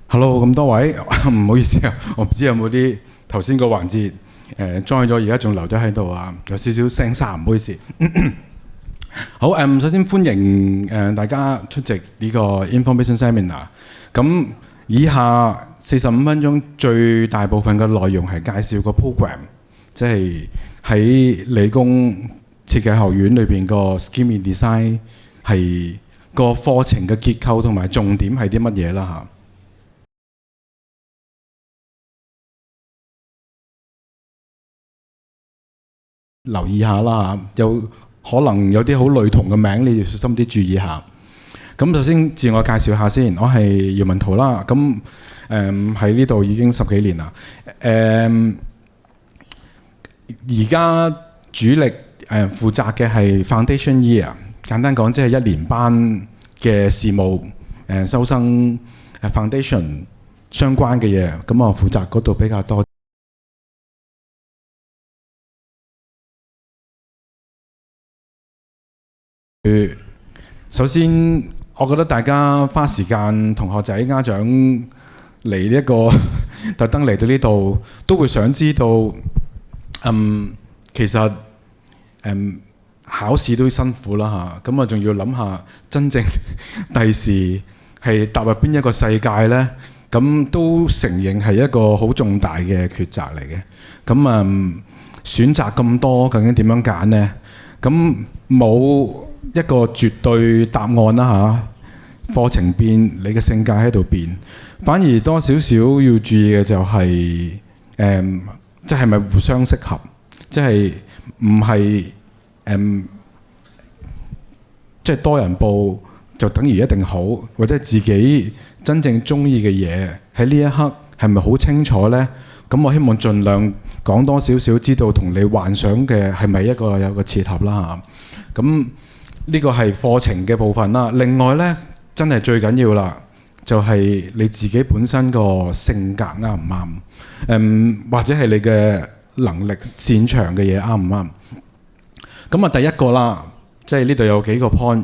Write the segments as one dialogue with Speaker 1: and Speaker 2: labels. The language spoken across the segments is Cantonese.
Speaker 1: Hello，咁多位，唔好意思啊，我唔知有冇啲頭先個環節裝咗，而家仲留咗喺度啊，有少少聲沙，唔好意思。好，首先歡迎大家出席呢個 Information Seminar。咁以下45分鐘最大部分嘅內容係介紹個 program， 即係喺理工設計學院裏邊個 Scheme Design 係個課程嘅結構同埋重點係啲乜嘢啦嚇。留意下啦，有可能有啲好類同嘅名，你要小心啲注意下。咁首先自我介紹下先，我係姚文圖啦。咁喺呢度已經10幾年啦。而家主力負責嘅係 Foundation Year， 簡單講即係1年班嘅事務收生Foundation 相關嘅嘢，咁我負責嗰度比較多。首先，我覺得大家花時間，同學仔、家長嚟呢一個特登嚟到呢度，都會想知道，其實考試都辛苦啦嚇，咁啊仲要諗下真正第時係踏入邊一個世界呢？咁都承認係一個好重大嘅抉擇嚟嘅。咁選擇咁多，究竟點樣揀呢？咁冇一個絕對答案啦嚇，課程變，你嘅性格喺度變，反而多少少要注意嘅就係即係咪互相適合，即係唔係即係多人報就等於一定好，或者自己真正中意嘅嘢喺呢一刻係咪好清楚呢？咁我希望盡量講多少少，知道同你幻想嘅係咪有個切合啦嚇。咁呢個係課程嘅部分啦。另外呢，真係最緊要啦，就係你自己本身個性格啱唔啱？或者係你嘅能力擅長嘅嘢啱唔啱？咁啊，第一個啦，即係呢度有幾個 point。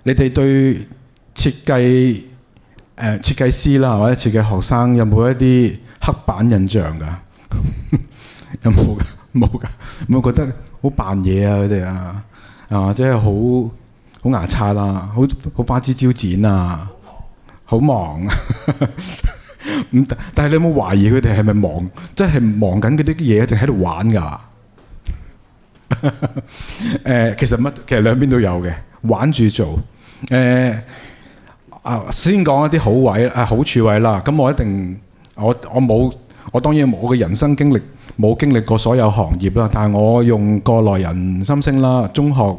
Speaker 1: 你哋對設計師啦，或者設計學生有冇一啲刻板印象㗎？有冇㗎？冇㗎。有冇覺得好扮嘢啊？佢哋啊？即係好牙刷啦，好花枝招展啊，好忙。但係你有冇懷疑佢哋係咪忙？即係忙緊嗰啲嘢，定喺度玩㗎？其實兩邊都有嘅，玩住做。先講一啲好位好處位啦。咁我當然冇嘅人生經歷。冇經歷過所有行業啦，但係我用過來人心聲啦。中學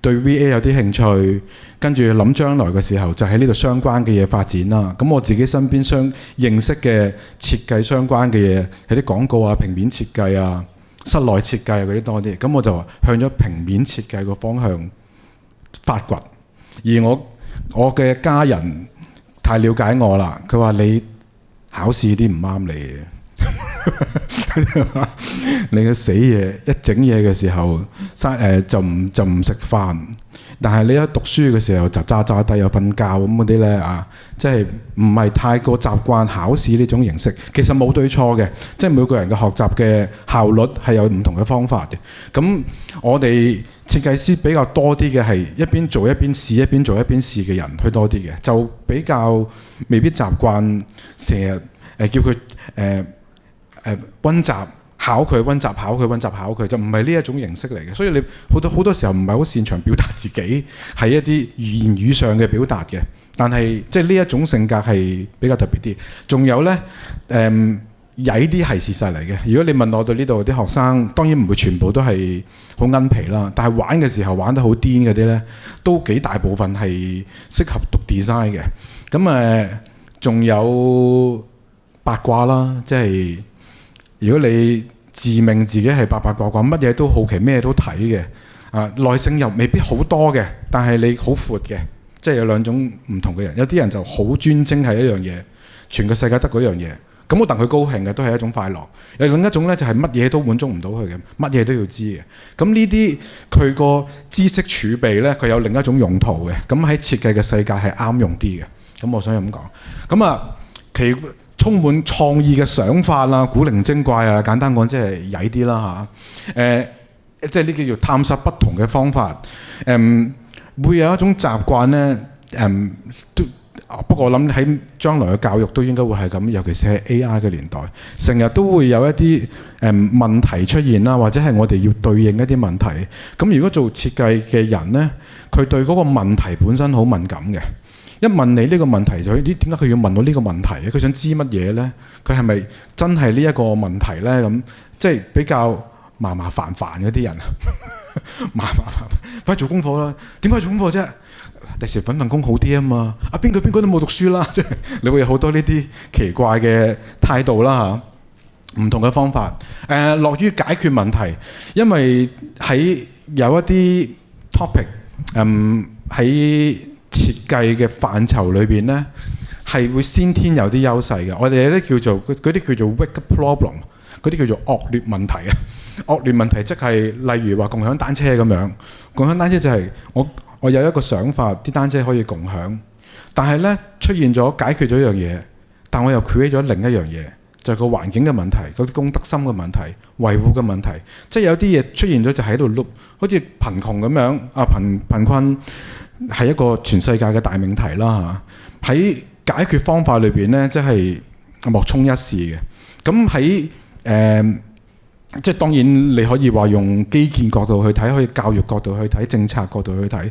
Speaker 1: 對 VA 有啲興趣，跟住諗將來嘅時候就喺呢度相關嘅嘢發展啦。咁我自己身邊認識嘅設計相關嘅嘢，係啲廣告啊、平面設計啊、室內設計啊嗰啲多啲。咁我就向咗平面設計個方向發掘。而我嘅家人太了解我啦，佢話你考試啲唔啱你嘅。你嘅死嘢一整嘢嘅時候，就唔食飯，但係你一讀書嘅時候就渣渣低又瞓覺咁嗰啲呢，即係唔係太過習慣考試呢種形式。其實冇對錯嘅，即係每個人嘅學習嘅效率係有唔同嘅方法嘅。咁我哋設計師比較多啲嘅係一邊做一邊試，一邊做一邊試嘅人去多啲嘅，就比較未必習慣成日叫佢溫習考佢，溫習考佢，溫習考佢，就唔係呢一種形式嚟嘅。所以你好多時候唔係好擅長表達自己，係一啲言語上嘅表達嘅。但係即係呢一種性格係比較特別啲。仲有呢，曳啲係事實嚟嘅。如果你問我對呢度啲學生，當然唔會全部都係好奀皮啦。但係玩嘅時候玩得好癲嗰啲呢，都幾大部分係適合讀 design 嘅。咁仲有八卦啦，即係。如果你自命自己係八卦，乜嘢都好奇，咩都睇嘅，耐性又未必好多嘅，但係你好闊嘅，即係有兩種唔同嘅人。有啲人就好專精係一樣嘢，全個世界得嗰樣嘢，咁我戥佢高興嘅，都係一種快樂。有另一種呢，就係乜嘢都滿足唔到佢嘅，乜嘢都要知嘅。咁呢啲佢個知識儲備呢，佢有另一種用途嘅。咁喺設計嘅世界係啱用啲嘅。咁我想咁講。咁啊，其充滿創意嘅想法啦，古靈精怪啊，簡單講即係曳啲啦嚇。即係呢叫做探索不同嘅方法。會有一種習慣咧。不過我諗喺將來嘅教育都應該會係咁，尤其是喺 AI 嘅年代，成日都會有一啲問題出現啦，或者係我哋要對應一啲問題。咁如果做設計嘅人咧，佢對嗰個問題本身好敏感嘅。一問你呢個問題就，咦，點解佢要問我呢個問題嘅？佢想知乜嘢咧？佢係咪真係呢一個問題咧？咁即係比較麻煩嗰啲人啊，麻煩，快做功課啦！點解做功課啫？第時揾份工好啲啊嘛！邊個都冇讀書啦，即係你會有好多呢啲奇怪嘅態度啦嚇，唔同嘅方法。樂於解決問題，因為喺有一啲 topic，喺設計嘅範疇裏邊咧，係會先天有啲優勢嘅。我哋咧叫做嗰啲叫做 wicked problem， 嗰啲叫做惡劣問題啊。惡劣問題即係例如話共享單車咁樣，共享單車就係我有一個想法，啲單車可以共享，但係咧出現咗解決咗一樣嘢，但我又 create 咗另一樣嘢，就係個環境嘅問題，嗰啲公德心嘅問題、維護嘅問題，即係有啲嘢出現咗就喺度碌，好似貧窮咁樣啊，貧困係一個全世界嘅大命題啦嚇。喺解決方法裏邊咧，即係莫衷一是嘅。咁喺即係當然你可以話用基建角度去睇，可以教育角度去睇，政策角度去睇。咁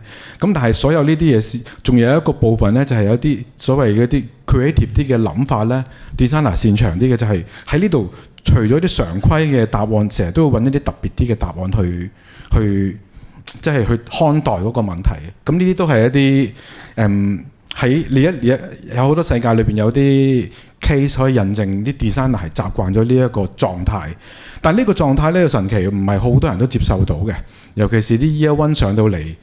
Speaker 1: 但係所有呢啲嘢，仲有一個部分咧，就係有啲所謂嗰啲 creative 啲嘅諗法咧 ，designer 擅長啲嘅就係喺呢度，除咗啲常規嘅答案，成日都會揾一啲特別啲嘅答案去即係去看待嗰個問題。咁呢啲都係一啲喺你有好多世界裏邊有啲 case 可以印證啲 designer 係習慣咗呢一個狀態。但係呢個狀態呢個神奇唔係好多人都接受到嘅，尤其是啲 Year One 上到嚟，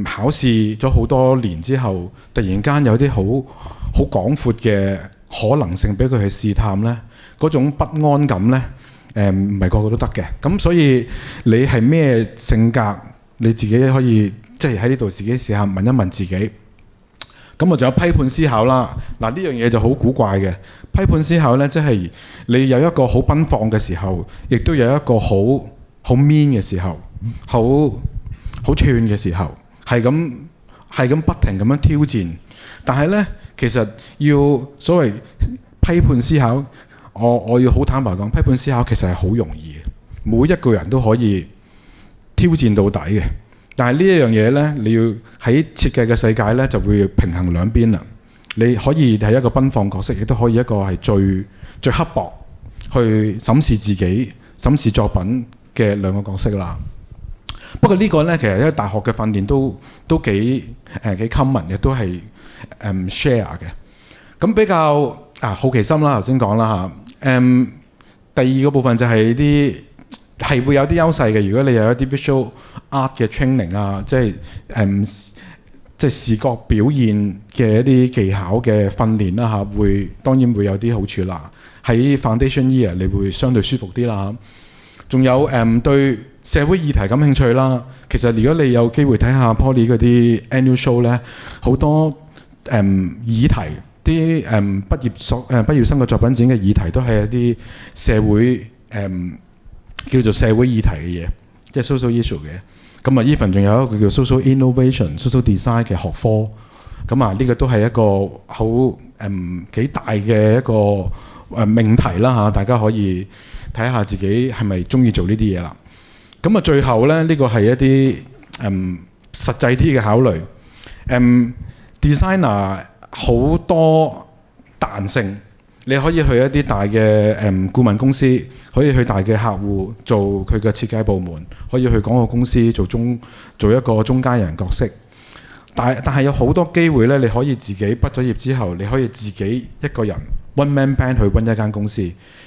Speaker 1: 考試咗好多年之後，突然間有啲好廣闊嘅可能性俾佢去試探呢，嗰種不安感呢，唔係個個都得嘅。咁所以你係咩性格，你自己可以即係喺呢度自己試下問一問自己。咁啊，仲有批判思考啦。嗱，呢樣嘢就好古怪嘅。批判思考呢，即係你有一個好奔放嘅時候，亦都有一個好 mean 嘅時候，好串嘅時候，係咁不停咁樣挑戰。但係呢，其實要所謂批判思考，我要好坦白講，批判思考其實係好容易嘅，每一個人都可以挑戰到底嘅。但係呢一樣嘢呢，你要喺設計嘅世界呢，就會平衡兩邊啦。你可以係一個奔放角色，亦都可以一個係最刻薄去審視自己、審視作品嘅兩個角色啦。不過呢個呢，其實喺大學嘅訓練都幾 common 嘅，都係share 嘅。咁比較好奇心啦，頭先講啦嚇。第二個部分就係啲係會有啲優勢嘅。如果你有一啲 visual art 嘅 training 啊，即係視覺表現嘅一啲技巧嘅訓練啦嚇，當然會有啲好處啦。喺 foundation year 你會相對舒服啲啦。仲有對社會議題感興趣啦。其實如果你有機會睇下 Poly 嗰啲 annual show 咧，好多議題啲畢業生嘅作品展嘅議題都係一啲社會叫做社會議題嘅嘢，即係 social issue 嘅。咁啊 even 仲有一個叫 social innovation、social design 嘅學科。咁啊呢個都係一個好幾大嘅一個命題啦嚇，大家可以睇下自己係咪中意做呢啲嘢啦。咁啊最後咧，呢個係一啲實際啲嘅考慮。designer 好多彈性。你可以去一啲大嘅顧問公司，可以去大嘅客戶做佢嘅設計部門，可以去廣告公司做一個中間人角色。但係有好多機會咧，你可以自己畢咗業之後，你可以自己一個人 one man band 去揾一間公司。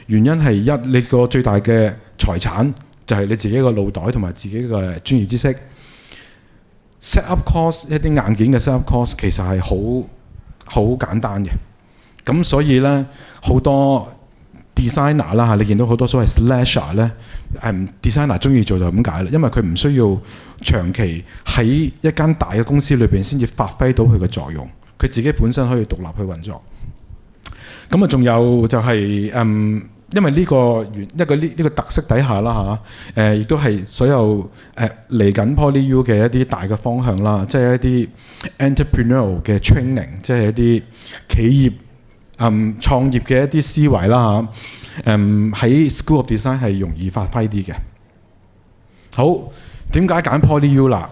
Speaker 1: 原因係你個最大嘅財產就係你自己個腦袋同埋自己嘅專業知識。set up cost 一啲硬件嘅 set up cost 其實係好簡單嘅。咁所以咧，好多 designer 啦嚇，你見到好多所謂 slasher 咧，designer 中意做就咁解啦，因為佢唔需要長期喺一間大嘅公司裏邊先至發揮到佢嘅作用，佢自己本身可以獨立去運作。咁啊，仲有就係因為呢個特色底下啦嚇，亦都係所有嚟緊 PolyU 嘅一啲大嘅方向啦，即係一啲 entrepreneurial 嘅 training， 即係一啲企業創業嘅一啲思維啦嚇，喺 School of Design 係容易發揮啲嘅。好，點解揀 PolyU 啦？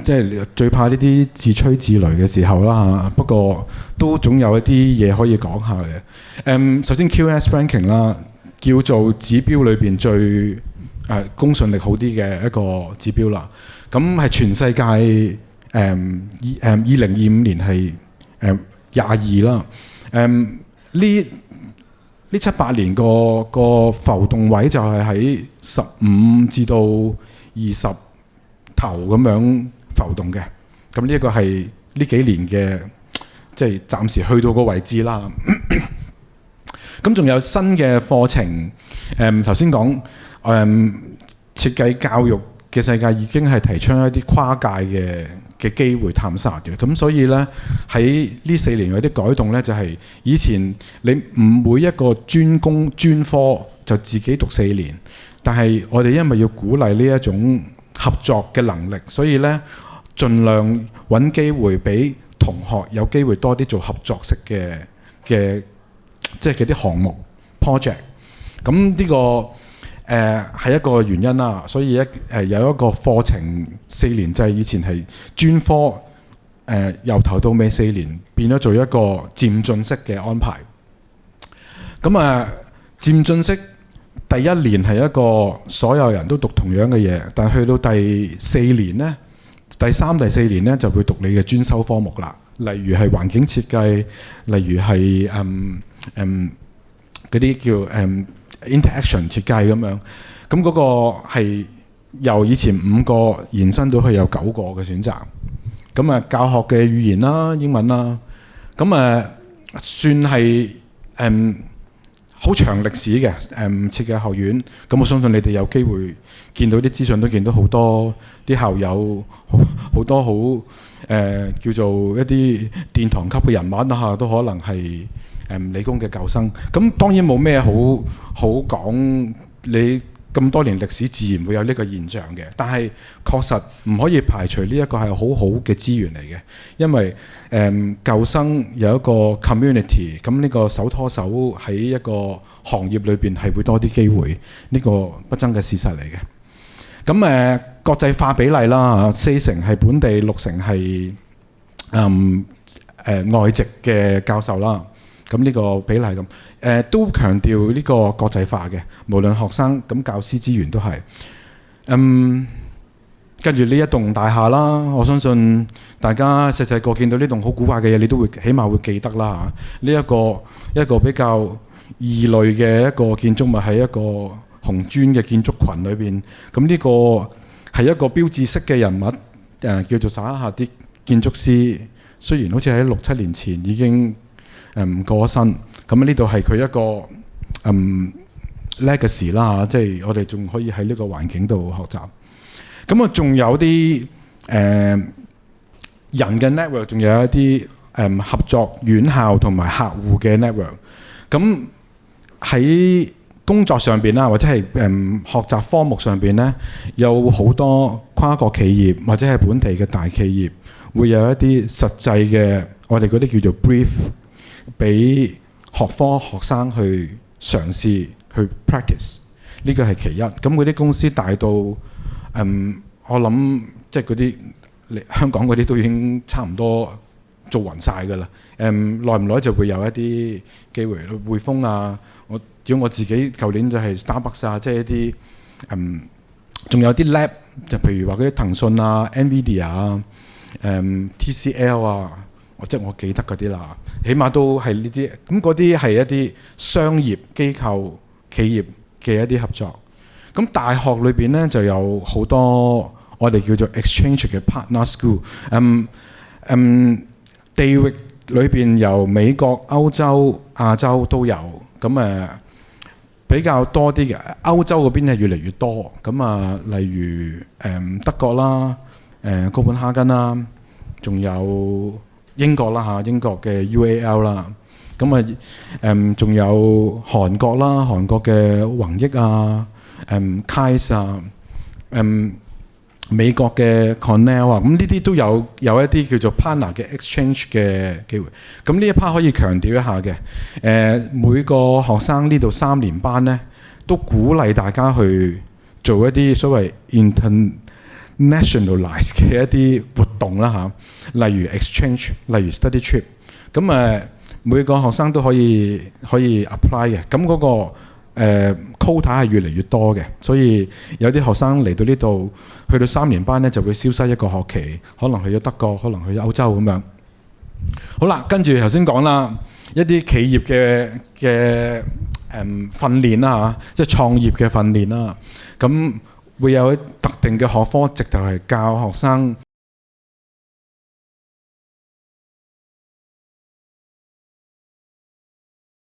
Speaker 1: 即係最怕呢啲自吹自擂嘅時候啦嚇，不過都總有一啲嘢可以講下嘅。首先 QS ranking 啦，叫做指標裏邊最公信力好啲嘅一個指標啦。咁係全世界2025年係22啦。呢7-8年個浮動位就係喺15至到20頭咁樣浮動嘅。咁呢一個係呢幾年嘅即係暫時去到個位置啦。咁仲有新嘅課程，頭先講設計教育嘅世界已經係提倡一啲跨界嘅機會探索嘅。咁所以咧喺呢4年有啲改動咧，就係以前你唔每一個專科就自己讀4年，但係我哋因為要鼓勵呢一種合作嘅能力，所以咧盡量揾機會俾同學有機會多啲做合作式嘅即係嗰啲項目 project。咁呢個係一個原因啦。所以有一個課程4年制，以前係專科由頭到尾4年變咗做一個漸進式嘅安排。咁漸進式第1年係一個所有人都讀同樣嘅嘢，但係去到第4年呢，第3、第4年呢就會讀你嘅專修科目啦。例如係環境設計，例如係嗰啲叫interaction 設計咁樣。咁嗰個係由以前5個延伸到去有9個嘅選擇。咁教學嘅語言啦，英文啦，咁算係好長歷史嘅設計學院。咁我相信你哋有機會見到啲資訊，都見到好多啲校友好多好叫做一啲殿堂級嘅人物啦，都可能係理工嘅舊生。咁當然冇咩好講，你咁多年歷史自然會有呢個現象嘅。但係確實唔可以排除呢一個係好好嘅資源嚟嘅，因為舊生有一個 community， 咁呢個手拖手喺一個行業裏邊係會多啲機會，呢個不爭嘅事實嚟嘅。咁國際化比例啦，40%係本地，60%係外籍嘅教授啦。咁呢個比例咁，都強調呢個國際化嘅，無論學生咁教師資源都係。跟住呢一棟大廈啦，我相信大家細細個見到呢棟好古怪嘅嘢，你都會起碼會記得啦。呢一個比較異類嘅一個建築物喺一個紅磚嘅建築群裏邊。咁呢個係一個標誌式嘅人物，叫做薩哈迪建築師。雖然好似喺6-7年前已經過咗身，咁呢度係佢一個legacy 啦，即係我哋仲可以喺呢個環境度學習。咁仲有啲人嘅 network， 仲有一啲合作院校同埋客戶嘅 network。咁喺工作上邊啦，或者係學習科目上邊咧，有好多跨國企業或者係本地嘅大企業會有一啲實際嘅，我哋嗰啲叫做 brief， 俾學科學生去嘗試去 practice。呢個係其一。咁嗰啲公司大到我諗即係嗰啲香港嗰啲都已經差唔多做勻晒㗎啦。耐唔耐就會有一啲機會。匯豐啊，只要我自己舊年就係 Starbucks 啊，即係一啲仲有啲 lab， 就譬如話嗰啲騰訊啊、NVIDIA 啊、TCL 啊，即係我記得嗰啲啦，起碼都係呢啲。咁嗰啲係一啲商業機構企業嘅一啲合作。咁大學裏邊咧就有好多我哋叫做 exchange 嘅 partner school。地域裏邊由美國、歐洲、亞洲都有。咁比較多啲嘅歐洲嗰邊係越嚟越多。咁例如德國啦、哥本哈根啦，仲有英國啦嚇，英國嘅 UAL 啦，咁啊仲有韓國啦，韓國嘅弘益啊，KAIS 啊，美國嘅 Cornell 啊，咁呢啲都有一啲叫做 partner 嘅 exchange 嘅機會。咁呢一 part 可以強調一下嘅，每個學生呢度3年班咧，都鼓勵大家去做一啲所謂 internationalize 嘅一啲活動啦嚇，例如 exchange，例如 study trip。咁每個學生都可以 apply 嘅。咁嗰個quota 係越嚟越多嘅，所以有啲學生嚟到呢度，去到3年班咧就會消失一個學期，可能去咗德國，可能去咗歐洲咁樣。好啦，跟住頭先講啦，一啲企業嘅訓練啦嚇，即係創業嘅訓練啦，咁會有特定嘅學科，直頭係教學生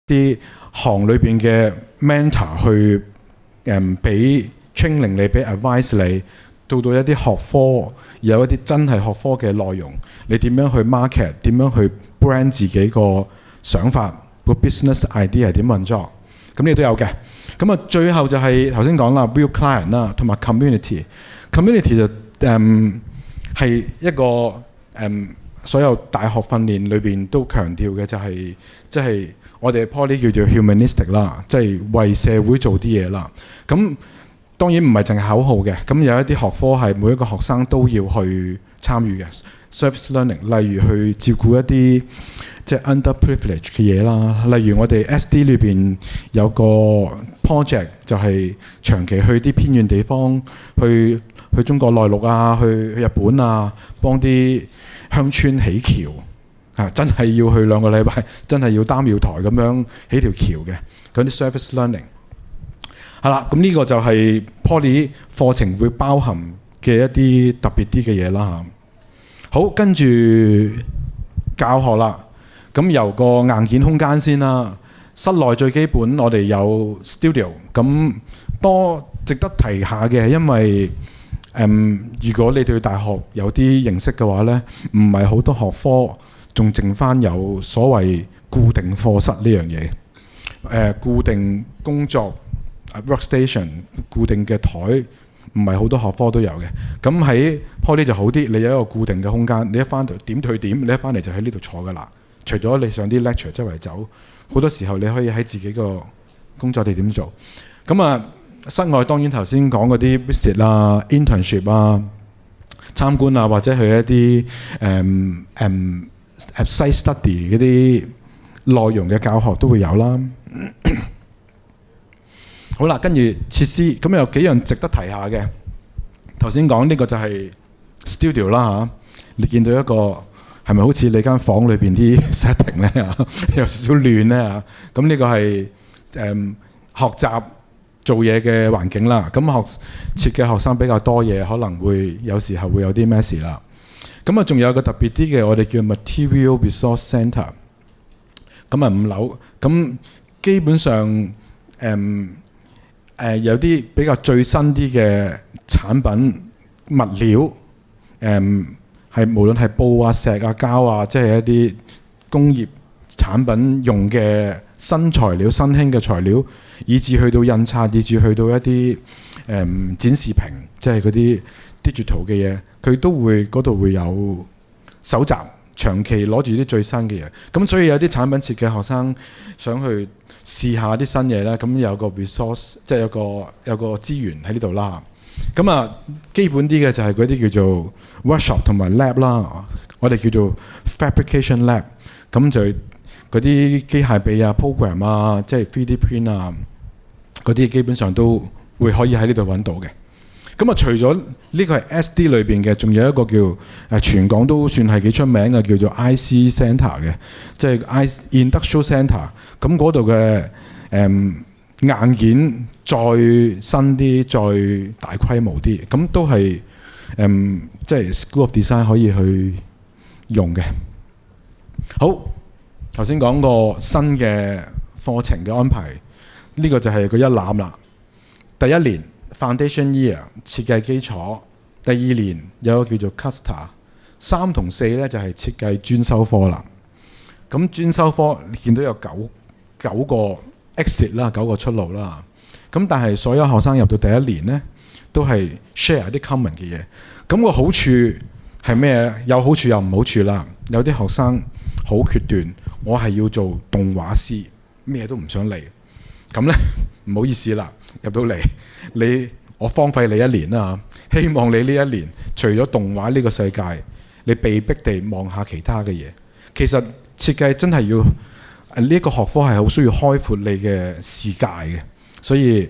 Speaker 1: 啲行裏邊嘅 mentor 去俾 training 你，俾 advice 你，到一啲學科有一啲真係學科嘅內容，你點樣去 market， 點樣去 brand 自己個想法，個 business idea 點運作，咁呢都有嘅。咁啊，最後就係頭先講啦 ，real client 啦，同埋 community。community 就係一個所有大學訓練裏邊都強調嘅，就係即係我哋 Poly 叫做 humanistic 啦，即係為社會做啲嘢啦。咁當然唔係淨係口號嘅，咁有一啲學科係每一個學生都要去參與嘅 service learning， 例如去照顧一啲即係 underprivileged 嘅嘢啦。例如我哋 SD 裏邊有個 project 就係長期去啲偏遠地方，去中國內陸啊，去日本啊，幫啲鄉村起橋啊，真係要去2個禮拜，真係要擔要抬咁樣起條橋嘅嗰啲 service learning。係啦，咁呢個就係 Poly 課程會包含嘅一啲特別啲嘅嘢啦嚇。好，跟住教學啦。咁由個硬件空間先啦。室內最基本，我哋有 studio。咁多值得提下嘅，因為如果你對大學有啲認識嘅話咧，唔係好多學科仲剩翻有所謂固定課室呢樣嘢。固定工作workstation 固定嘅台，唔係好多學科都有嘅。咁喺 Poly 就好啲，你有一個固定嘅空間，你一翻到點對點，你一翻嚟就喺呢度坐㗎啦。除咗你上啲 lecture 周圍走，好多時候你可以喺自己個工作地點做。咁啊，室外當然頭先講嗰啲 visit 啊、internship 啊、參觀啊，或者去一啲site study 嗰啲內容嘅教學都會有啦。好啦，跟住設施，咁有幾樣值得提下嘅。頭先講呢個就係 studio 啦嚇，你見到一個係咪好似你間房裏邊啲 setting 咧有少少亂咧嚇？咁呢個係學習做嘢嘅環境啦。咁設計學生比較多嘢，可能會有時候會有啲咩事啦。咁啊，仲有個特別啲嘅，我哋叫 Material Resource Centre。咁啊5樓，咁基本上有啲比較最新啲嘅產品物料，係無論係布啊、石啊、膠啊，即係一啲工業產品用嘅新材料、新興嘅材料，以至去到印刷，以至去到一啲展示屏，即係嗰啲 digital 嘅嘢，佢都會嗰度會有搜集，長期攞住啲最新嘅嘢。咁所以有啲產品設計學生想去試下啲新嘢咧，咁有個 resource， 即係有個資源喺呢度啦。咁啊，基本啲嘅就係嗰啲叫做 workshop 同埋 lab 啦，我哋叫做 fabrication lab。咁就嗰啲機械臂啊、program 啊，即係 3D print 啊，嗰啲基本上都會可以喺呢度揾到嘅。咁啊，除咗呢個係 SD 裏邊嘅，仲有一個叫全港都算係幾出名嘅，叫做 IC Centre 嘅，即係 Industrial Centre。咁嗰度嘅硬件再新啲、再大規模啲，咁都係即係 School of Design 可以去用嘅。好，頭先講個新嘅課程嘅安排，呢個就係個一覽啦。第一年 Foundation Year 設計基礎，第2年有個叫做 Cluster， 3同4咧就係設計專修科啦。咁專修科你見到有九個 exit 啦，9個出路啦。咁但係所有學生入到第一年咧，都係 share 啲 common 嘅嘢。咁個好處係咩？有好處又唔好處啦。有啲學生好決斷，我係要做動畫師，咩都唔想嚟。咁咧唔好意思啦，入到嚟我荒廢你1年啦。希望你呢1年除咗動畫呢個世界，你被逼地望下其他嘅嘢。其實設計真係要呢一個學科係好需要開闊你嘅視界嘅，所以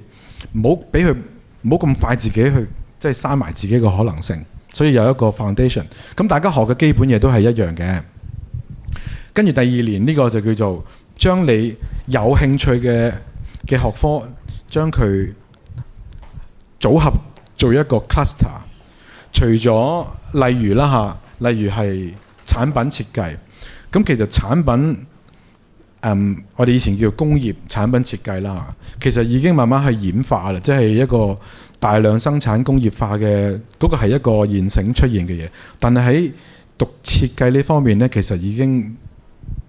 Speaker 1: 唔好咁快自己去即係閂埋自己嘅可能性。所以有一個 foundation， 咁大家學嘅基本嘢都係一樣嘅。跟住第2年呢個就叫做將你有興趣嘅學科將佢組合做一個 cluster。除咗例如係產品設計，咁其實產品我哋以前叫工業產品設計啦，其實已經慢慢係演化啦，即係一個大量生產工業化嘅嗰個係一個現成出現嘅嘢。但係喺讀設計呢方面呢，其實已經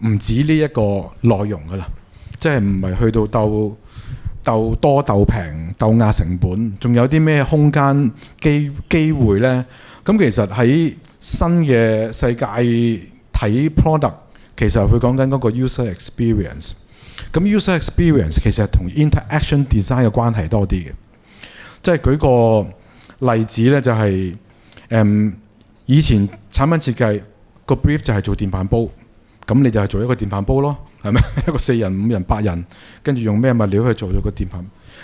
Speaker 1: 唔止呢一個內容噶啦，即係唔係去到鬥多鬥平鬥壓成本，仲有啲咩空間機會呢？咁其實喺新嘅世界睇 product， 其實佢講緊嗰個 user experience。咁 user experience 其實同 interaction design 嘅關係多啲嘅。即係舉個例子呢，就係以前產品設計個 brief 就係做電飯煲，咁你就係做一個電飯煲咯，係咪？一個4人、5人、8人，跟住用咩物料去做咗個電飯。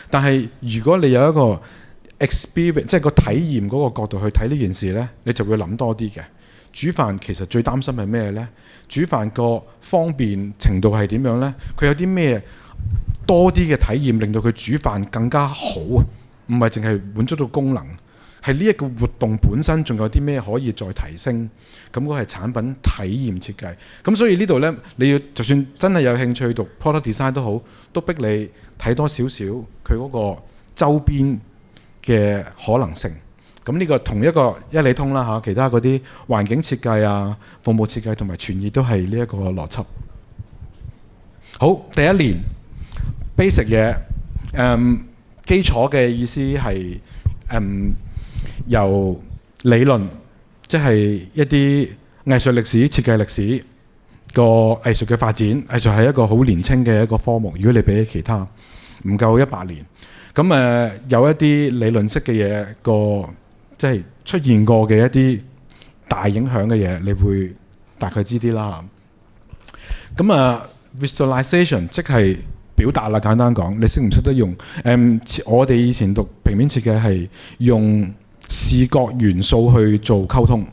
Speaker 1: 但係如果你有一個 experience， 即係個體驗嗰個角度去睇呢件事呢，你就會諗多啲嘅。煮飯其實最擔心係咩呢？煮飯個方便程度係點樣呢？佢有啲咩多啲嘅體驗令到佢煮飯更加好啊？唔係淨係滿足到功能，係呢一個活動本身仲有啲咩可以再提升？咁嗰係產品體驗設計。咁所以呢度呢，你要就算真係有興趣讀 product design 都好，都逼你睇多少少佢嗰個周邊嘅可能性。咁呢個同一個一理通啦嚇，其他嗰啲環境設計啊、服務設計同埋傳意都係呢一個邏輯。好，第1年 basic 嘢，基礎嘅意思係由理論，即係一啲藝術歷史、設計歷史個藝術嘅發展。藝術係一個好年輕嘅一個科目，如果你比起其他唔夠100年。咁有一啲理論式嘅嘢個。即係出現過嘅一啲大影響嘅嘢，你會大概知啲啦。咁visualization 即係表達啦，簡單講，你識唔識得用？我哋以前讀平面設計係用視覺元素去做溝通。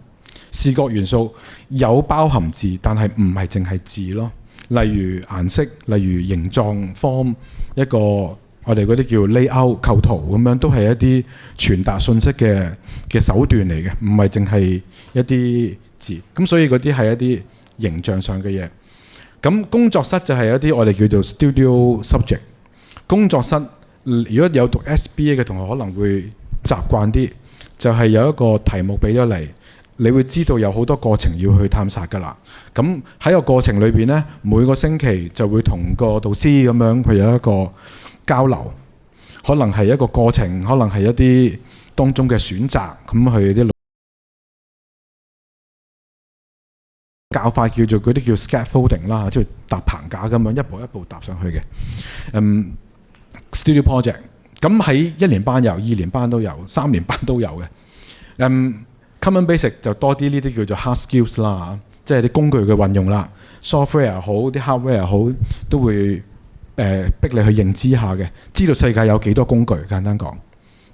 Speaker 1: 視覺元素有包含字，但係唔係淨係字咯。例如顏色，例如形狀、form， 一個。我哋嗰啲叫 layout 構圖咁樣，都係一啲傳達信息嘅手段嚟嘅，唔係淨係一啲字。咁所以嗰啲係一啲形象上嘅嘢。咁工作室就係一啲我哋叫做 studio subject。工作室如果有讀 SBA 嘅同學可能會習慣啲，就係有一個題目俾咗你，你會知道有好多過程要去探索㗎啦。咁喺個過程裏邊呢，每個星期就會同個導師咁樣佢有一個交流，可能係一個過程，可能係一啲當中嘅選擇，咁佢啲教法叫做嗰啲叫 scaffolding 啦，即係搭棚架咁樣一步一步搭上去嘅。Studio project， 咁喺1年班有，2年班都有，3年班都有嘅。Common basic 就多啲呢啲叫做 hard skills 啦，即係啲工具嘅運用啦 ，software 好，啲 hardware 好，都會。逼你去認知下嘅，知道世界有幾多工具。簡單講，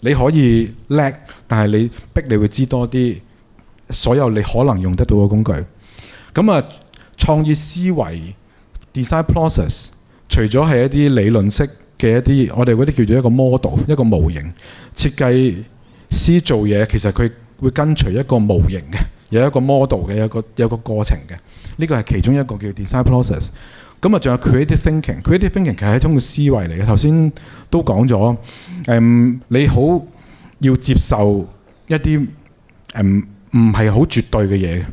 Speaker 1: 你可以叻，但係你逼你會知多啲，所有你可能用得到嘅工具。咁創意思維 design process， 除咗係一啲理論式嘅一啲，我哋嗰啲叫做一個 model， 一個模型。設計師做嘢其實佢會跟隨一個模型嘅，有一個 model 嘅，有個過程嘅。呢個係其中一個叫 design process。咁仲有 creative thinking。creative thinking 其實係一種思維嚟嘅。頭先都講咗，你好要接受一啲唔係好絕對嘅嘢。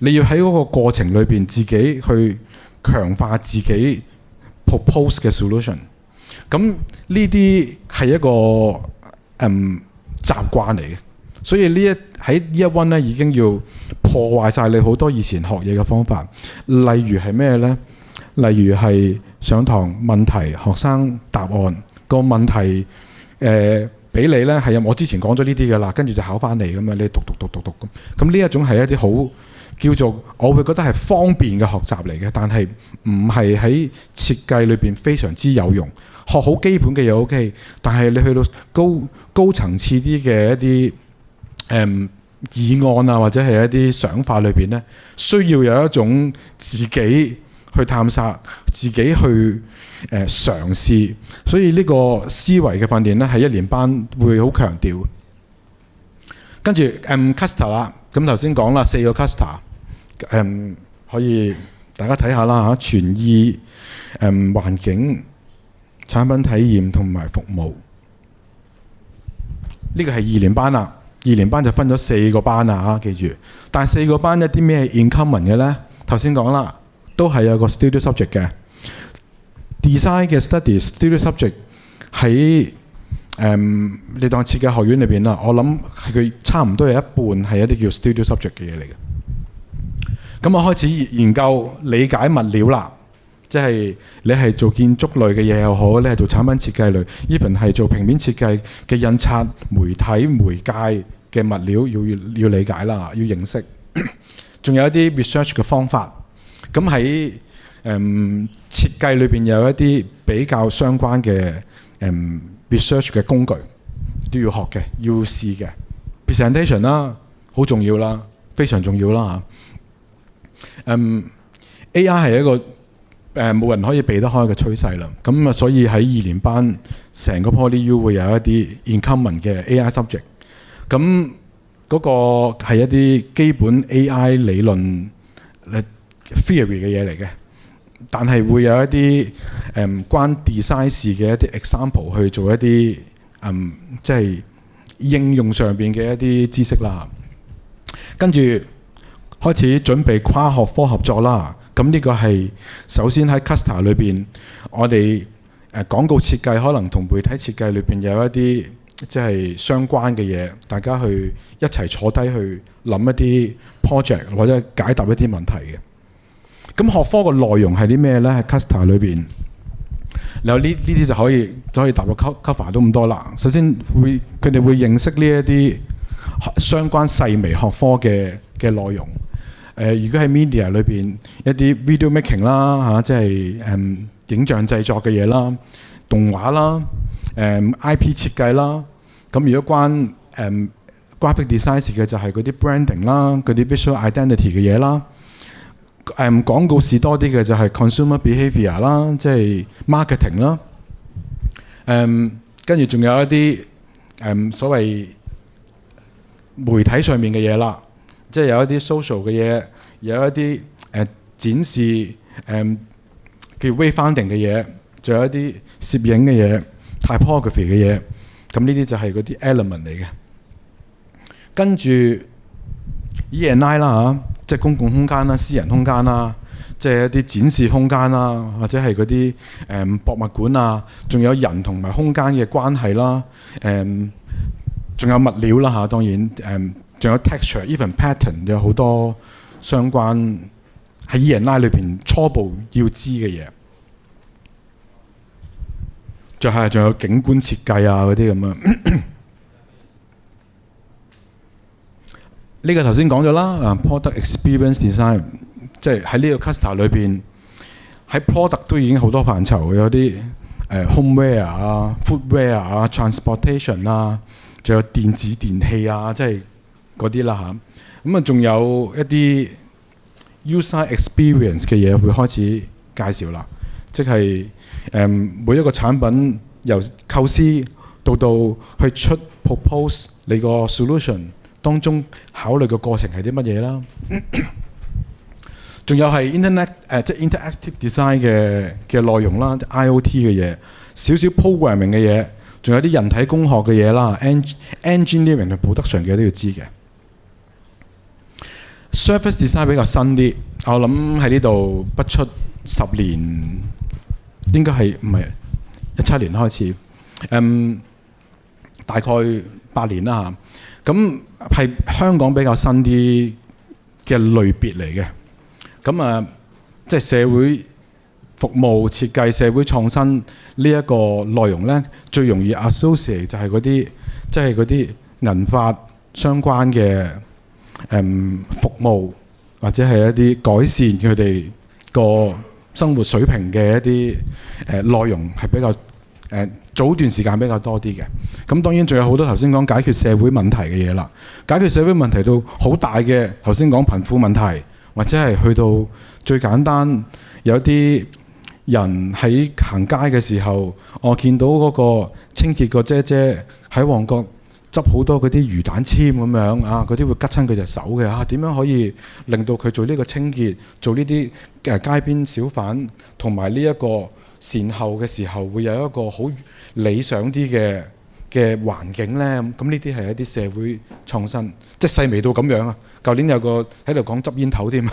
Speaker 1: 你要喺嗰個過程裏邊自己去強化自己 propose 嘅 solution。咁呢啲係一個習慣嚟嘅，所以喺Year 1咧已經要破壞晒你好多以前學嘢嘅方法。例如係咩呢？例如係上堂問題，學生答案個問題俾你呢係我之前講咗呢啲㗎啦，跟住就考翻嚟咁樣，你讀咁呢一種係一啲好叫做我會覺得係方便嘅學習嚟嘅，但係唔係喺設計裏邊非常之有用。學好基本嘅嘢 OK， 但係你去到高層次啲嘅一啲議案啊，或者係一啲想法裏邊呢，需要有一種自己去探索、自己去嘗試。所以呢個思維嘅訓練呢，係1年班會好強調。跟住cluster 啦，咁頭先講啦，4個 cluster，可以大家睇下啦嚇，傳意、環境、產品體驗同埋服務。呢個係2年班啦，2年班就分咗4個班啦嚇，記住。但係4個班一啲咩 in common 嘅呢？頭先講啦，都係有個 studio subject 嘅。design 嘅 study，studio subject 喺你當設計學院裏邊啦，我諗係佢差唔多有一半係一啲叫 studio subject 嘅嘢嚟嘅。咁我開始研究理解物料啦。即係你係做建築類嘅嘢又好，你係做產品設計類 ，even 係做平面設計嘅印刷媒體媒介嘅物料要理解啦，要認識。仲有一啲 research 嘅方法。咁喺設計裏邊有一啲比較相關嘅research 嘅工具都要學嘅，要試嘅。presentation 啦，好重要啦，非常重要啦嚇。AI 係一個冇人可以避得開嘅趨勢啦，咁啊所以喺2年班成個 PolyU 會有一啲 in common 嘅 AI subject， 咁嗰個係一啲基本 AI 理論 theory 嘅嘢嚟嘅，但係會有一啲關 design 事嘅一啲 example 去做一啲即係應用上邊嘅一啲知識啦。跟住開始準備跨學科合作啦。咁呢個係首先喺 cluster 裏邊，我哋廣告設計可能同媒體設計裏邊有一啲即係相關嘅嘢，大家去一齊坐低去諗一啲 project 或者解答一啲問題嘅。咁學科嘅內容係啲咩呢？喺 cluster 裏邊，然後呢啲就可以答到 cover 都咁多啦。首先佢哋會認識呢一啲相關細微學科嘅內容。如果喺 media 裏邊一啲 video making 啦嚇，即係影像製作嘅嘢啦、動畫啦、IP 設計啦。咁如果關graphic design 嘅就係嗰啲 branding 啦、嗰啲 visual identity 嘅嘢啦。廣告事多啲嘅就係 consumer behaviour 啦，即係 marketing 啦。跟住仲有一啲所謂媒體上面嘅嘢啦。即係有一啲 social 嘅嘢，有一啲展示叫 wayfinding 嘅嘢，仲有一啲攝影嘅嘢、typography 嘅嘢。咁呢啲就係嗰啲 element 嚟嘅。跟住 E&I 啦嚇，即係公共空間啦、私人空間啦，即係一啲展示空間啦，或者係嗰啲博物館啊，仲有人同埋空間嘅關係啦，仲有物料啦嚇，當然仲有 texture、even pattern， 有好多相關喺 E&I 裏邊初步要知嘅嘢。仲有景觀設計啊嗰啲咁樣。呢個頭先講咗啦，product experience design， 即係喺呢個 cluster 裏邊，喺 product 都已經好多範疇，有啲homeware 啊、footwear 啊、transportation 啊，仲有電子電器啊，即係嗰啲啦嚇。咁啊，仲有一啲 user experience 嘅嘢會開始介紹啦，即係每一個產品由構思到去出 propose 你個 solution。當中考慮嘅過程係啲乜嘢啦？仲有係 internet 即係 interactive design 嘅內容啦 ，IoT 嘅嘢，少少 programming 嘅嘢，仲有啲人體工學嘅嘢啦 ，engineering 同 production 嘅都要知嘅。Surface Design 比較新啲，我諗喺呢度不出10年，應該係唔係17年開始，大概8年啦嚇。咁係香港比較新啲嘅類別嚟嘅。咁即係社會服務設計、社會創新呢一個內容咧，最容易 associate 就係嗰啲即係嗰啲銀髮相關嘅服務，或者係一啲改善佢哋個生活水平嘅一啲內容係比較早段時間比較多啲嘅。咁當然仲有好多頭先講解決社會問題嘅嘢啦。解決社會問題到好大嘅，頭先講貧富問題，或者係去到最簡單有啲人喺行街嘅時候，我見到嗰個清潔個姐姐喺旺角執好多嗰啲魚蛋籤咁樣啊，嗰啲會拮親佢隻手嘅啊，點樣可以令到佢做呢個清潔，做呢啲街邊小販同埋呢一個善後嘅時候，會有一個好理想啲嘅環境呢？咁呢啲係一啲社會創新，即係細微到咁樣啊！舊年有個喺度講執煙頭添，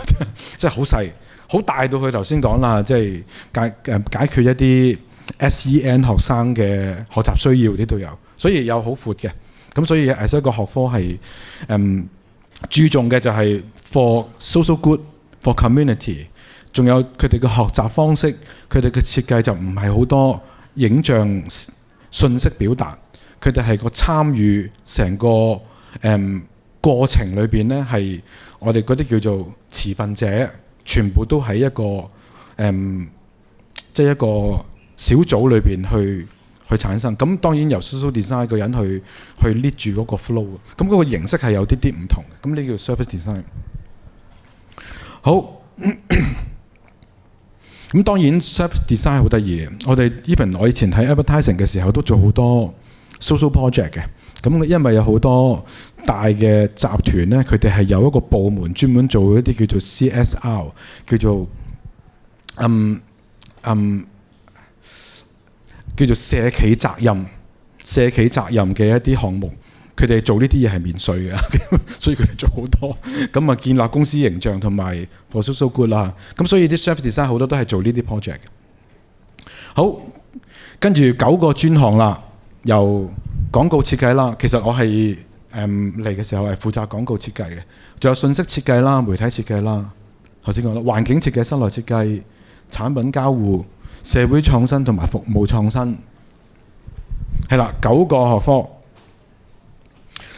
Speaker 1: 即係好細。好大到佢頭先講啦，即係解決一啲 SEN 學生嘅學習需要呢度有，所以有好闊嘅。咁所以係一個學科係注重嘅就係 for social good for community， 仲有佢哋嘅學習方式，佢哋嘅設計就唔係好多影像信息表達，佢哋係個參與成個過程裏邊咧，係我哋嗰啲叫做持份者。全部都喺一個即係一個小組裏邊去產生。咁當然由 social design 個人去 lead 住嗰個 flow。咁嗰個形式係有啲唔同嘅。咁呢叫 surface design。好，咁當然 surface design 好得意。我哋 even 我以前喺 advertising 嘅時候都做好多 social project 嘅。咁因為有好多大嘅集團咧，佢哋係有一個部門專門做一啲叫做 CSR， 叫做叫做社企責任嘅一啲項目，佢哋做呢啲嘢係免稅嘅，所以佢哋做好多。咁建立公司形象同埋 for social good 啦。咁所以啲 surface design 好多都係做呢啲 project 嘅。好，跟住9個專項啦，由廣告設計啦，其實我係嚟嘅時候係負責廣告設計嘅，仲有信息設計啦、媒體設計啦，頭先講啦，環境設計、室內設計、產品交互、社會創新同埋服務創新，係啦，9個學科。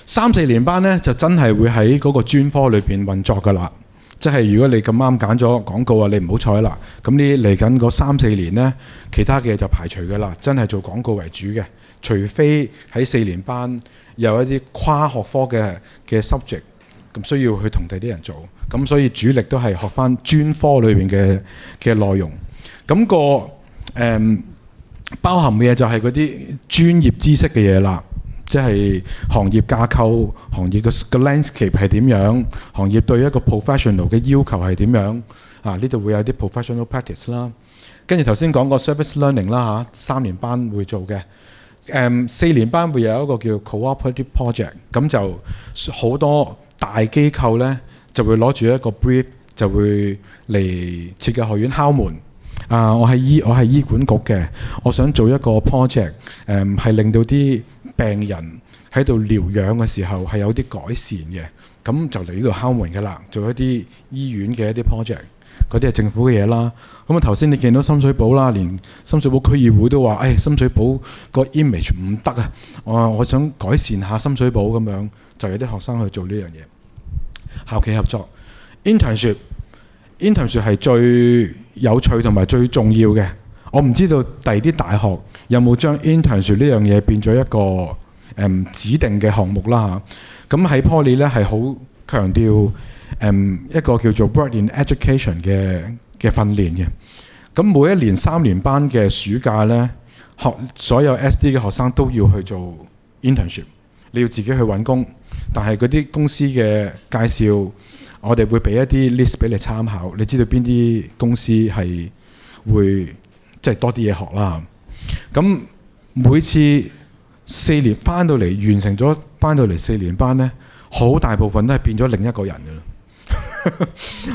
Speaker 1: 3、4年班咧就真係會喺嗰個專科裏邊運作㗎啦。即係如果你咁啱揀咗廣告啊，你唔好彩啦。咁你嚟緊嗰3、4年咧，其他嘅就排除㗎啦，真係做廣告為主嘅。除非喺4年班有一啲跨學科嘅 subject， 咁需要去同第啲人做，咁所以主力都係學翻專科裏邊嘅內容。咁包含嘅嘢就係嗰啲專業知識嘅嘢啦，即係行業架構、行業嘅 landscape 係點樣，行業對一個 professional 嘅要求係點樣啊？呢度會有啲 professional practice 啦。跟住頭先講個 service learning 啦嚇，3年班會做嘅。4年班會有一個叫 cooperative project， 咁就好多大機構咧就會攞住一個 brief， 就會嚟設計學院敲門。我係醫管局嘅，我想做一個 project， 係令到啲病人喺度療養嘅時候係有啲改善嘅，咁就嚟呢度敲門㗎啦，做一啲醫院嘅一啲 project。嗰啲係政府嘅嘢啦，咁啊頭先你見到深水埗啦，連深水埗區議會都話，深水埗個 image 唔得啊，我想改善下深水埗咁樣，就有啲學生去做呢樣嘢。校企合作 internship 係最有趣同埋最重要嘅。我唔知道第二啲大學有冇將 internship 呢樣嘢變咗一個指定嘅項目啦嚇。咁喺 Poly 咧係好強調一個叫做 Work in Education 嘅訓練嘅。咁每一年3年班嘅暑假咧，所有 SD 嘅學生都要去做 internship， 你要自己去揾工，但係嗰啲公司嘅介紹，我哋會俾一啲 list 俾你參考，你知道邊啲公司係會即係多啲嘢學啦。咁每次4年翻到嚟完成咗，翻到嚟4年班咧，好大部分都係變咗另一個人㗎啦。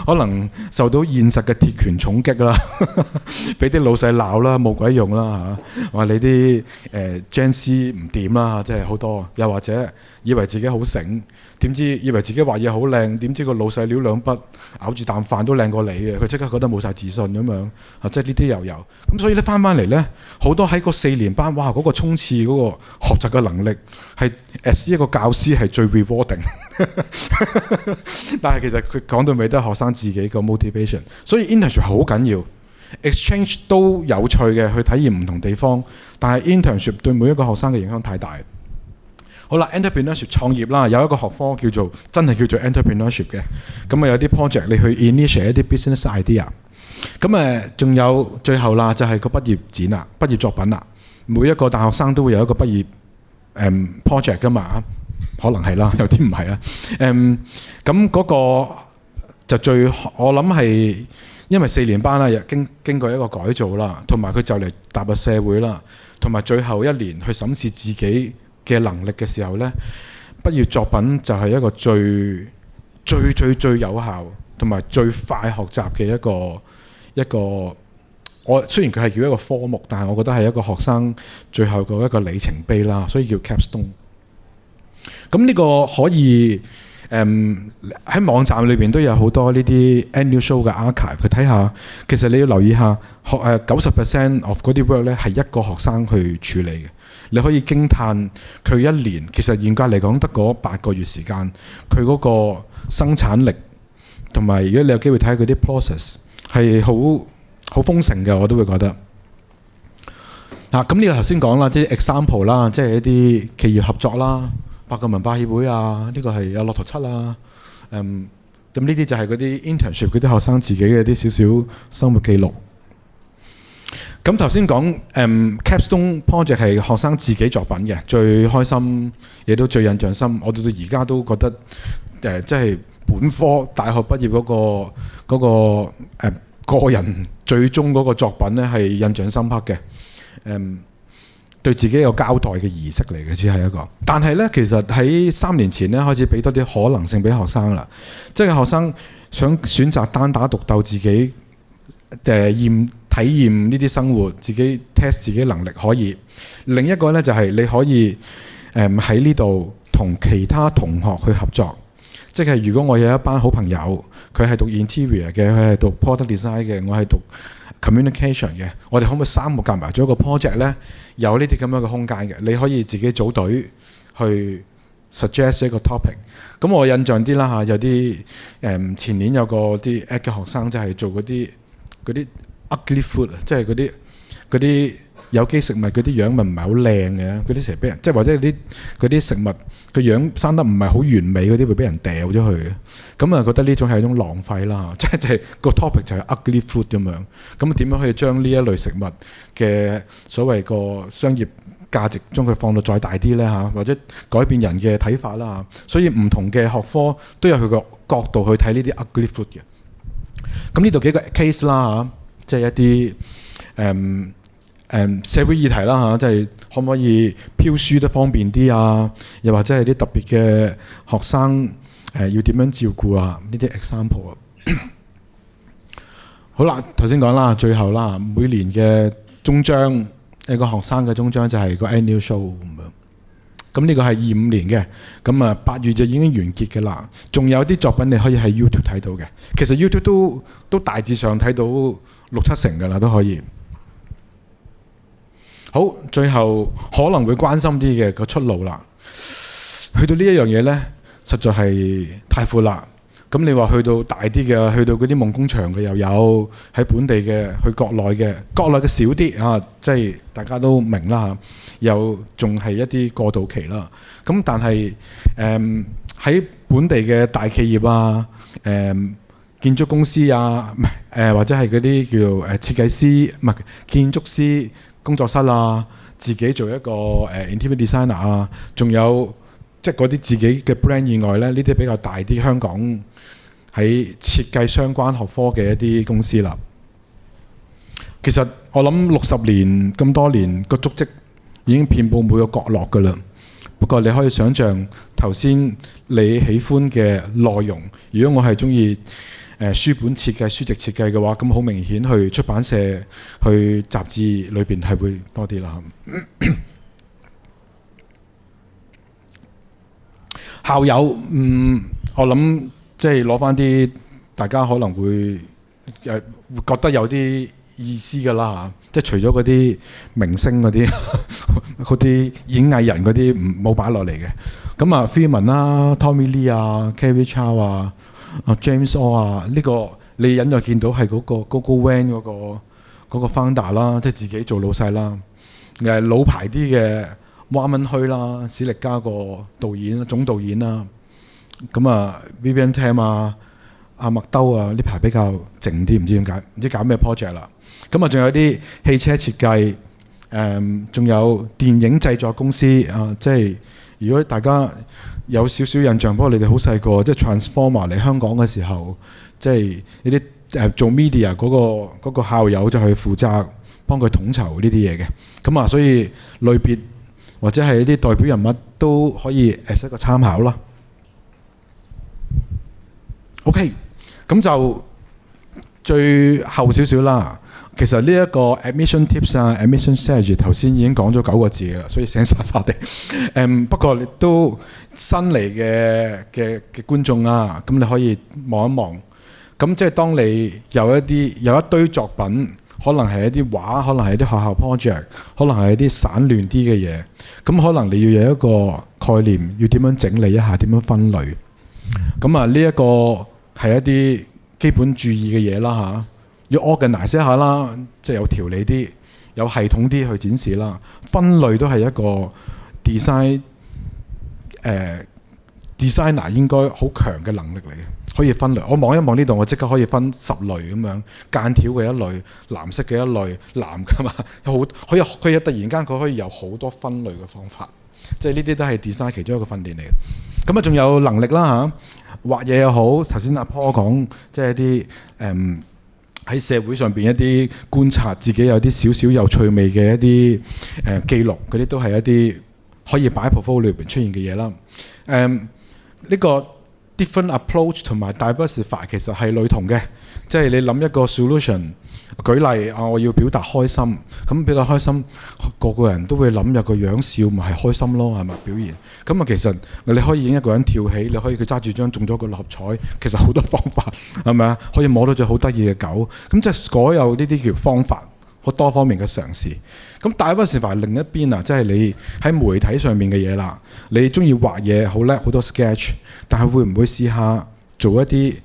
Speaker 1: 可能受到現實嘅鐵拳重擊啦，俾啲老細鬧啦，冇鬼用啦嚇，話你啲Gen Z唔掂啦，即係好多。又或者以為自己好醒，點知以為自己畫嘢好靚，點知個老細撩兩筆咬住啖飯都靚過你嘅，佢即刻覺得冇晒自信咁樣啊！即係呢啲又有。咁所以咧翻嚟咧，好多喺個4年班，哇！嗰個衝刺嗰個學習嘅能力係 as 一個教師係最 rewarding。但係其實佢講到尾都係學生自己個 motivation， 所以 internship 好緊要 ，exchange 都有趣嘅，去體驗唔同地方。但係 internship 對每一個學生嘅影響太大。好啦 ，entrepreneurship 創業啦，有一個學科真係叫做 entrepreneurship 嘅。咁啊有啲 project 你去 initiate 一啲 business idea。咁仲有最後啦，就係個畢業展啦、畢業作品啦。每一個大學生都會有一個畢業project 噶嘛。可能係啦，有啲唔係啦。咁嗰個就我諗係因為4年班啦，經過一個改造啦，同埋佢就嚟踏入社會啦，同埋最後1年去審視自己嘅能力嘅時候呢，畢業作品就係一個最有效同埋最快學習嘅一個。我雖然佢係叫一個科目，但係我覺得係一個學生最後嘅一個里程碑啦，所以叫 capstone。咁呢個可以喺網站裏邊都有好多呢啲 annual show 嘅 archive， 去睇下。其實你要留意下90% of 嗰啲 work 咧係一個學生去處理嘅。你可以驚歎佢1年其實嚴格嚟講得嗰8個月時間，佢嗰個生產力同埋如果你有機會睇佢啲 process 係好豐盛嘅，我都會覺得。咁呢個頭先講啦，啲 example 啦，即係一啲企業合作啦。百個文化協會啊，呢個係有駱駝漆啊，咁呢啲就係嗰啲 internship 嗰啲學生自己嘅啲少少生活記錄。咁頭先講capstone project 係學生自己作品嘅，最開心亦都最印象深。我到而家都覺得即係本科大學畢業嗰個個人最終嗰個作品咧係印象深刻嘅。對自己有交代嘅儀式嚟嘅，只係一個。但係呢，其實喺3年前呢，開始俾多啲可能性俾學生啦。即係學生想選擇單打獨鬥，自己體驗呢啲生活，自己 test 自己能力可以。另一個呢，就係你可以喺呢度同其他同學去合作。即係如果我有一班好朋友，佢係讀 interior 嘅，佢係讀 product design 嘅，我係讀 communication 嘅，我哋可唔可以3個夾埋做一個 project 呢？有呢啲咁樣嘅空間嘅，你可以自己組隊去 suggest 一個 topic。咁我印象啲啦嚇，有啲前年有個啲 AD 嘅學生，就係做嗰啲ugly food，即係嗰啲有機食物嗰啲樣咪唔係好靚嘅，嗰啲成日俾人即係或者嗰啲食物個樣生得唔係好完美嗰啲會俾人掉咗去嘅。咁覺得呢種係一種浪費啦，即係個 topic 就係 ugly food 咁樣。咁點樣可以將呢一類食物嘅所謂個商業價值將佢放到再大啲呢？嚇，或者改變人嘅睇法啦。所以唔同嘅學科都有佢個角度去睇呢啲 ugly food 嘅。咁呢度幾個 case 啦嚇，即係一啲社會議題啦嚇，即係可唔可以飄書得方便啲啊？又或者係啲特別嘅學生要點樣照顧啊？呢啲 example 啊。好啦，頭先講啦，最後啦，每年嘅終章一個學生嘅終章就係個 annual show 咁樣。咁呢個係25年嘅，咁8月就已經完結嘅啦。仲有啲作品你可以喺 YouTube 睇到嘅，其實 YouTube 都大致上睇到6-7成㗎啦，都可以。好，最後可能會關心啲嘅個出路啦。去到呢一樣嘢呢，實在係太闊啦。咁你話去到大啲嘅，去到嗰啲夢工場嘅又有，喺本地嘅，去國內嘅少啲啊，即係大家都明啦。又仲係一啲過渡期啦。咁但係喺本地嘅大企業啊，建築公司啊，或者係嗰啲叫做設計師，唔係建築師工作室啊，自己做一個interior designer 啊，仲有即係嗰啲自己嘅 brand 以外咧，呢啲比較大啲香港喺設計相關學科嘅一啲公司啦。其實我諗60年咁多年個足跡已經遍佈每個角落㗎啦。不過你可以想像頭先你喜歡嘅內容，如果我係中意書本設計、書籍設計嘅話，咁好明顯去出版社、去雜誌裏邊係會多啲啦。校友，我諗即係攞翻啲大家可能會覺得有啲意思㗎啦嚇，即係除咗嗰啲明星嗰啲嗰啲演藝人嗰啲冇擺落嚟嘅，咁啊 Freeman 啦、Tommy Lee 啊、Carrie Chow 啊、James O 啊，呢個你隱約見到係嗰個 GoGoVan 嗰個 founder 啦，即係自己做老細啦，老牌啲嘅。蛙蚊墟啦，史力加個導演總導演啦，咁啊 Vivian Tam 啊、阿麥兜啊呢排比較靜啲，唔知點解，唔知搞咩 project 啦。咁啊，仲有啲汽車設計，仲有電影製作公司啊，即係如果大家有少少印象，不過你哋好細個，即係 Transformer 嚟香港嘅時候，即係呢啲做 media 嗰個校友就係負責幫佢統籌呢啲嘢嘅。咁啊，所以類別。或者係一啲代表人物都可以作一個參考啦。OK， 咁就最後少少啦。其實呢一個 admission tips 啊、admission strategy 頭先已經講咗9個字嘅啦，所以醒沙沙地。不過你都新嚟嘅觀眾啊，咁你可以望一望。咁即係當你有一堆作品。可能係一啲畫，可能係一啲學校 project， 可能係一啲散亂啲嘅嘢。咁可能你要有一個概念，要點樣整理一下，點樣分類。咁啊，呢一個係一啲基本注意嘅嘢啦嚇。要 organize 一下啦，即係有條理啲、有系統啲去展示啦。分類都係一個 designer 應該好強嘅能力嚟嘅。可以分類，我望一望呢度，我即刻可以分10類咁樣，間條嘅一類，藍色嘅一類，藍㗎嘛，佢突然間佢可以有好多分類嘅方法，即係呢啲都係 design 其中一個訓練嚟嘅。咁啊，仲有能力啦嚇，畫嘢又好，頭先阿 Paul 講，即係一啲喺社會上邊一啲觀察自己有啲少少有趣味嘅一啲記錄，嗰啲都係一啲可以擺喺 portfolio 裏邊出現嘅嘢啦。呢個different approach 同埋 diversify 其實係類同嘅，即係你諗一個 solution。舉例啊，我要表達開心，咁表達開心，個人都會諗有個樣笑，咪係開心咯，係咪表現？咁啊，其實你可以影一個人跳起，你可以佢揸住張中咗個六合彩，其實好多方法係咪啊？可以摸到隻好得意嘅狗，咁即係所有呢啲叫方法，好多方面嘅嘗試。咁 diversify 另一邊啊，即係你喺媒體上面嘅嘢啦，你中意畫嘢好叻，好多 sketch， 但係會唔會試下做一啲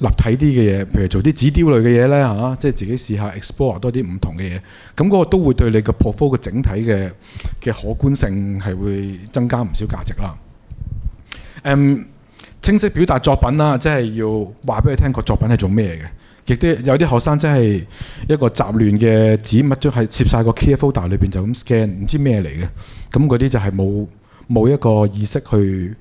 Speaker 1: 立體啲嘅嘢，譬如做啲紙雕類嘅嘢咧嚇，即係自己試下 explore 多啲唔同嘅嘢，咁嗰個都會對你個 portfolio 嘅整體嘅可觀性係會增加唔少價值啦。清晰表達作品啦，即係要話俾佢聽個作品係做咩嘅，亦都有啲學生真係一個雜亂嘅紙乜都係攝晒個 clear folder 裏邊就咁 scan， 唔知咩嚟嘅，咁嗰啲就係冇一個意識去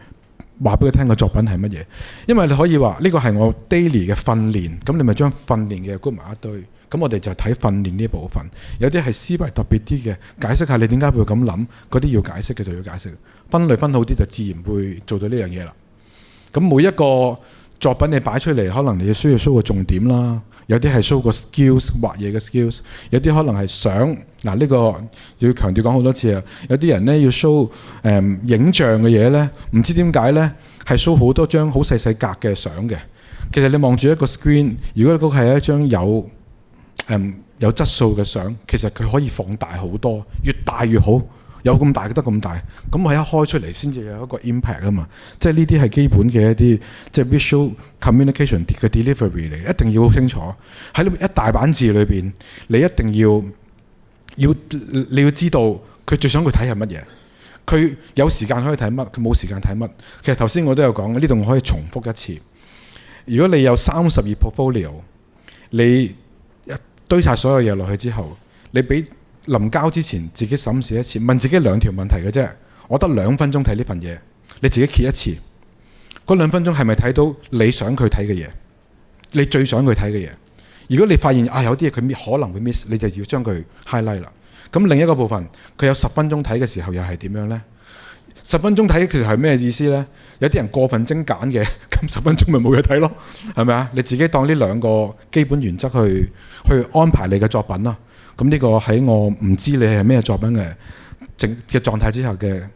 Speaker 1: 話俾佢聽個作品係乜嘢，因為你可以話呢個係我 daily 嘅訓練，咁你咪將訓練嘅 group 埋一堆，咁我哋就睇訓練呢部分。有啲係思維特別啲嘅，解釋下你點解會咁諗，嗰啲要解釋嘅就要解釋，分類分好啲就自然會做到呢樣嘢啦。咁每一個作品你擺出嚟，可能你需要 show 個重點啦，有啲係 show 個 skills 畫嘢嘅 skills， 有啲可能係想嗱呢個要強調講好多次啊，有啲人咧要 show 影像嘅嘢咧，唔知點解咧係 show 好多張好細細格嘅相嘅。其實你望住一個 screen， 如果嗰個係一張有質素嘅相，其實佢可以放大好多，越大越好。有咁大得咁大，咁我一開出嚟先至有一個 impact 啊嘛，即係呢啲係基本嘅一啲即係 visual communication 嘅 delivery 嚟，一定要好清楚。喺裏面一大版字裏邊，你一定要知道佢最想佢睇係乜嘢，佢有時間可以睇乜，佢冇時間睇乜。其實頭先我都有講，呢度我可以重複一次。如果你有30頁 portfolio， 你一堆晒所有嘢落去之後，你俾臨交之前自己審視一次，問自己2條問題嘅啫。我得2分鐘睇呢份嘢，你自己揭一次，嗰2分鐘係咪睇到你想佢睇嘅嘢？你最想佢睇嘅嘢？如果你發現有啲嘢佢可能會 miss， 你就要將佢 highlight 啦。咁另一個部分，佢有10分鐘睇嘅時候又係點樣呢？ 10分鐘睇其實係咩意思咧？有啲人過分精簡嘅，咁10分鐘咪冇嘢睇咯，係咪啊？你自己當呢兩個基本原則去安排你嘅作品咯。咁呢個喺我唔知你係咩作品嘅狀態之下嘅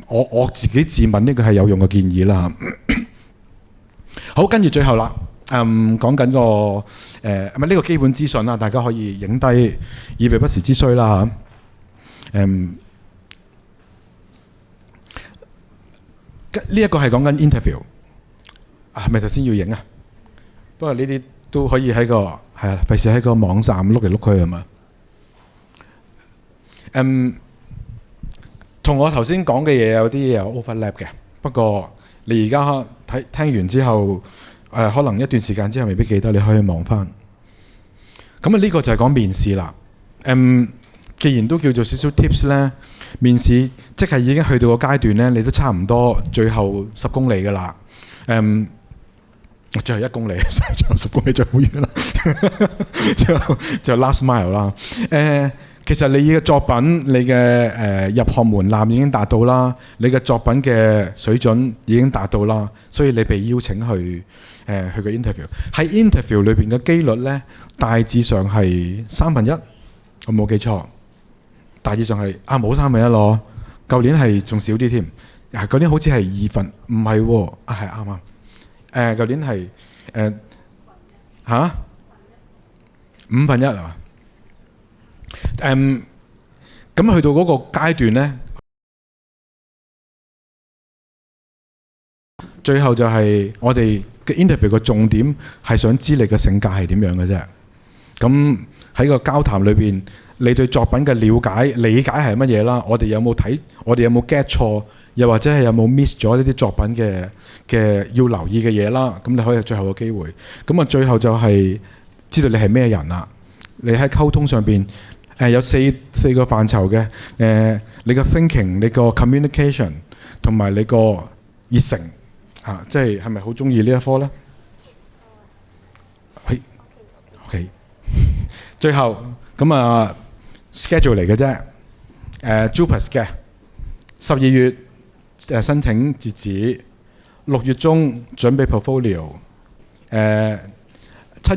Speaker 1: 我自己自問呢個係有用嘅建議啦。好，跟住最後啦，講緊個呢個基本資訊啦，大家可以影低，以備不時之需啦嚇。呢一個係講緊 interview， 係咪頭先要影啊？不過呢啲都可以喺個係啊，費事喺個網站碌嚟碌去係嘛？同我頭先講嘅嘢有啲嘢有 overlap 嘅，不過你而家聽完之後，可能一段時間之後未必記得，你可以望翻。咁啊，呢個就係講面試啦。既然都叫做少少 tips 咧，面試即係已經去到個階段咧，你都差唔多最後10公里㗎啦。最後1公里，最後10公里就好遠啦。就 last mile 啦。其實你嘅作品，你嘅入學門檻已經達到啦，你嘅作品嘅水準已經達到啦，所以你被邀請去個 interview。喺 interview 裏邊嘅機率咧，大致上係1/3，我冇記錯。大致上係冇1/3咯，舊年係仲少啲添。舊年好似係2分，唔係喎，係啱啱。舊年係1/5係嘛？咁去到嗰個階段咧，最後就係我哋嘅 interview 嘅重點係想知你嘅性格係點樣嘅啫。咁喺個交談裏邊，你對作品嘅理解係乜嘢啦？我哋有冇 get 錯，又或者係有冇 miss 咗呢啲作品嘅要留意嘅嘢啦？咁你可以有最後嘅機會。咁啊，最後就係知道你係咩人啦。你喺溝通上邊有四個範疇嘅，你個 thinking、你個 communication 同埋你個熱誠啊，即係咪好中意呢一科咧？係 OK。最後咁啊 schedule 嚟嘅啫，JUPAS 嘅12月申請截止，6月中準備 portfolio， 7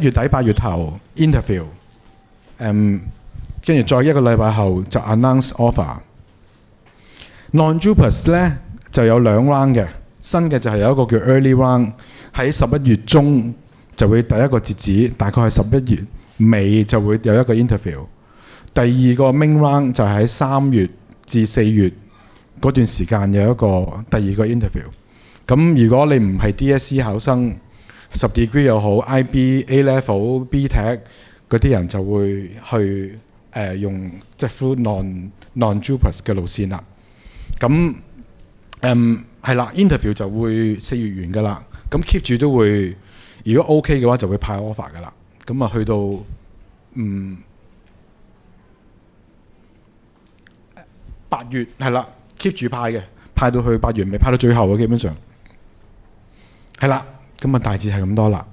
Speaker 1: 月底8月頭 interview， 跟住再1個禮拜後就 announce offer。Non-JUPAS 咧就有2 round 嘅，新嘅就係有一個叫 early round， 喺11月中就會第一個截止，大概係11月尾就會有一個 interview。第二個 main round 就係喺3月至4月嗰段時間有一個第二個 interview。咁如果你唔係 DSE 考生，10 degree 又好 ，IB、A-level、BTEC 嗰啲人就會去用即係 through non-JUPAS 嘅路線啦。咁係啦 ，interview 就會4月完㗎啦。咁 keep 住都會，如果 OK 嘅話就會派 offer 㗎啦。咁啊去到8月係啦 ，keep 住派嘅，派到去8月尾，派到最後嘅基本上係啦。咁啊大致係咁多啦。